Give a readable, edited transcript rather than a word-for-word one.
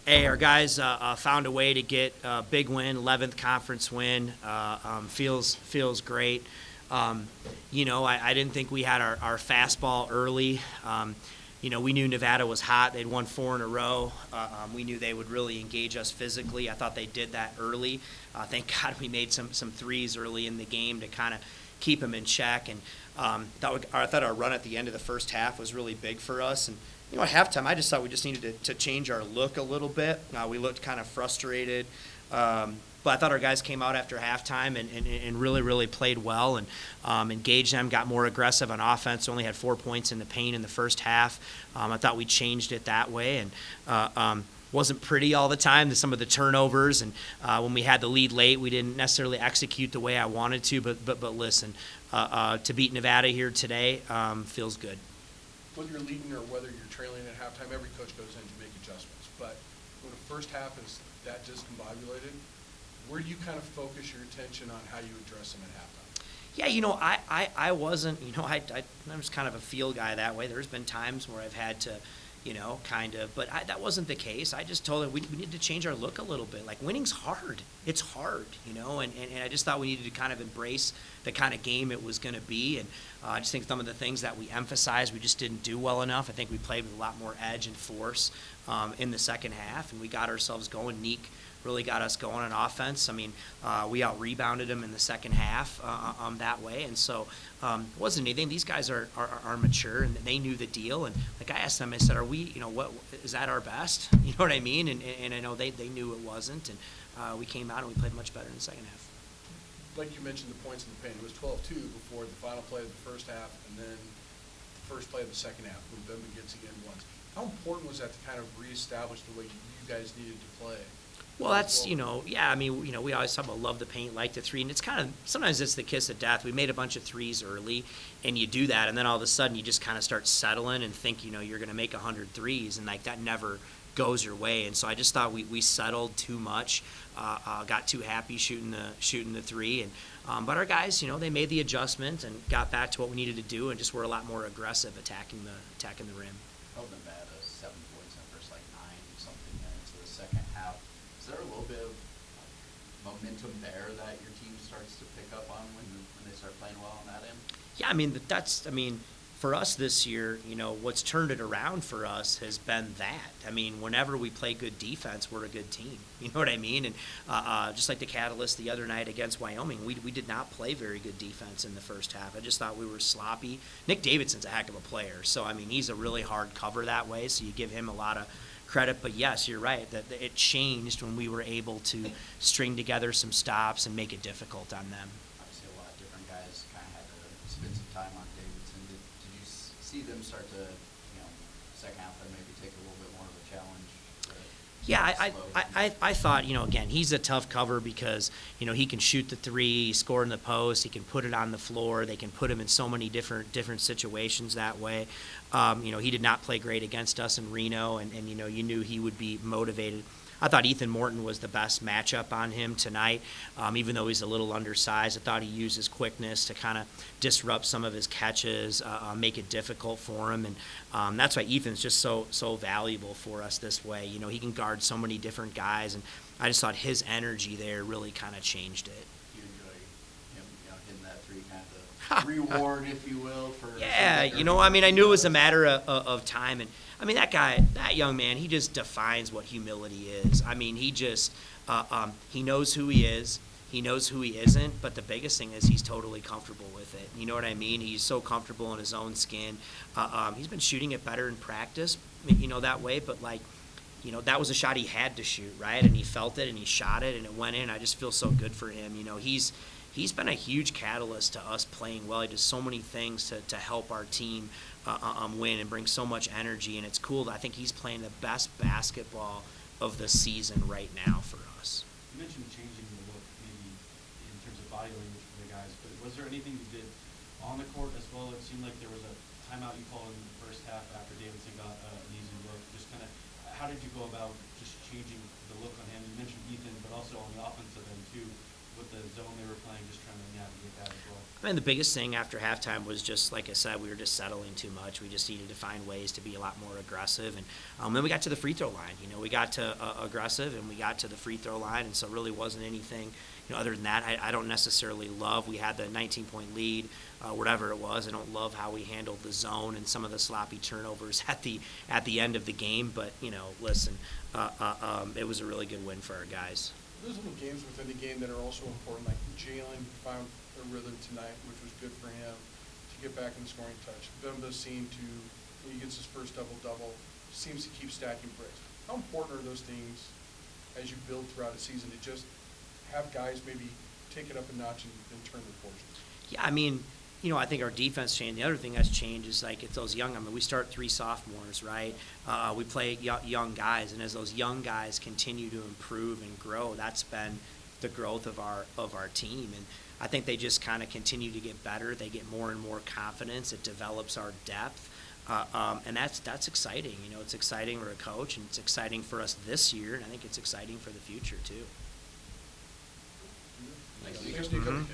Hey, our guys found a way to get a big win, 11th conference win. Feels great. I didn't think we had our fastball early. We knew Nevada was hot. They'd won 4 in a row. We knew they would really engage us physically. I thought they did that early. Thank God we made some threes early in the game to kind of keep them in check. And I thought our run at the end of the first half was really big for us. And at halftime, I just thought we just needed to change our look a little bit. We looked kind of frustrated. But I thought our guys came out after halftime and really played well and engaged them, got more aggressive on offense, only had 4 points in the paint in the first half. I thought we changed it that way. And wasn't pretty all the time, some of the turnovers. And when we had the lead late, we didn't necessarily execute the way I wanted to. But listen, to beat Nevada here today feels good. Whether you're leading or whether you're trailing at halftime, every coach goes in to make adjustments. But when the first half is that discombobulated, where do you kind of focus your attention on how you address them at halftime? Yeah, I wasn't, I'm just kind of a feel guy that way. There's been times where I've had to, but that wasn't the case. I just told them we need to change our look a little bit. Like, winning's hard. It's hard, and I just thought we needed to kind of embrace the kind of game it was going to be. And I just think some of the things that we emphasized, we just didn't do well enough. I think we played with a lot more edge and force in the second half, and we got ourselves going. Niko really got us going on offense. I mean, we out-rebounded them in the second half that way. And so it wasn't anything. These guys are mature, and they knew the deal. And like I asked them, I said, are we, what is that our best? You know what I mean? And I know they knew it wasn't. And we came out and we played much better in the second half. Like you mentioned, the points in the paint. It was 12-2 before the final play of the first half and then the first play of the second half when Medved gets the end ones. How important was that to kind of reestablish the way you guys needed to play? Well, that's, we always talk about love the paint, like the three, and it's kind of, sometimes it's the kiss of death. We made a bunch of threes early, and you do that, and then all of a sudden you just kind of start settling and think, you're going to make 100 threes, and like that never goes your way. And so I just thought we settled too much, got too happy shooting the three, and but our guys, they made the adjustment and got back to what we needed to do, and just were a lot more aggressive attacking the rim. Held them at 7 points in the first 9 something into the second half. Is there a little bit of momentum there that your team starts to pick up on when they start playing well on that end? Yeah, for us this year, what's turned it around for us has been that. Whenever we play good defense, we're a good team. You know what I mean? And just like the Catalyst the other night against Wyoming, we did not play very good defense in the first half. I just thought we were sloppy. Nick Davidson's a heck of a player. So, he's a really hard cover that way, so you give him a lot of credit. But yes, you're right, that it changed when we were able to string together some stops and make it difficult on them. Obviously, a lot of different guys kind of had to spend some time on Davidson. Did you see them start to, second half, maybe take a little bit more of a challenge? Yeah, I thought, again, he's a tough cover because, he can shoot the three, he score in the post, he can put it on the floor, they can put him in so many different situations that way. He did not play great against us in Reno, and you knew he would be motivated. I thought Ethan Morton was the best matchup on him tonight, even though he's a little undersized. I thought he used his quickness to kind of disrupt some of his catches, make it difficult for him, and that's why Ethan's just so valuable for us this way. He can guard so many different guys, and I just thought his energy there really kind of changed it. You enjoy him, hitting that three, kind of the reward, if you will, for yeah. I knew it was a matter of time, and that young man, he just defines what humility is. He just, he knows who he is. He knows who he isn't, but the biggest thing is he's totally comfortable with it. You know what I mean? He's so comfortable in his own skin. He's been shooting it better in practice, that way, but that was a shot he had to shoot, right? And he felt it, and he shot it, and it went in. I just feel so good for him. He's been a huge catalyst to us playing well. He does so many things to help our team win and bring so much energy, and it's cool. I think he's playing the best basketball of the season right now for us. You mentioned changing the look maybe in terms of body language for the guys, but was there anything you did on the court as well? It seemed like there was a timeout you called in the first half after Davidson got an easy look. Just kind of, how did you go about just changing the look on him? You mentioned Ethan, but also on the offensive end too. with the zone they were playing, just trying to navigate that as well? I mean, the biggest thing after halftime was just, like I said, we were just settling too much. We just needed to find ways to be a lot more aggressive. And then we got to the free throw line. We got to aggressive, and we got to the free throw line, and so really wasn't anything, other than that. I don't necessarily love, we had the 19-point lead, whatever it was. I don't love how we handled the zone and some of the sloppy turnovers at the end of the game. But, listen, it was a really good win for our guys. There's little games within the game that are also important, like Jalen found a rhythm tonight, which was good for him to get back in the scoring touch. Bemba seemed to, when he gets his first double-double, seems to keep stacking bricks. How important are those things as you build throughout a season to just have guys maybe take it up a notch and turn their fortunes? Yeah, I mean, I think our defense changed. The other thing that's changed is, like, it's those young, we start 3 sophomores, right? We play young guys, and as those young guys continue to improve and grow, that's been the growth of our team. And I think they just kind of continue to get better. They get more and more confidence. It develops our depth. And that's exciting. It's exciting for a coach, and it's exciting for us this year, and I think it's exciting for the future, too. Thanks, Thanks, Niko. Niko. Mhm.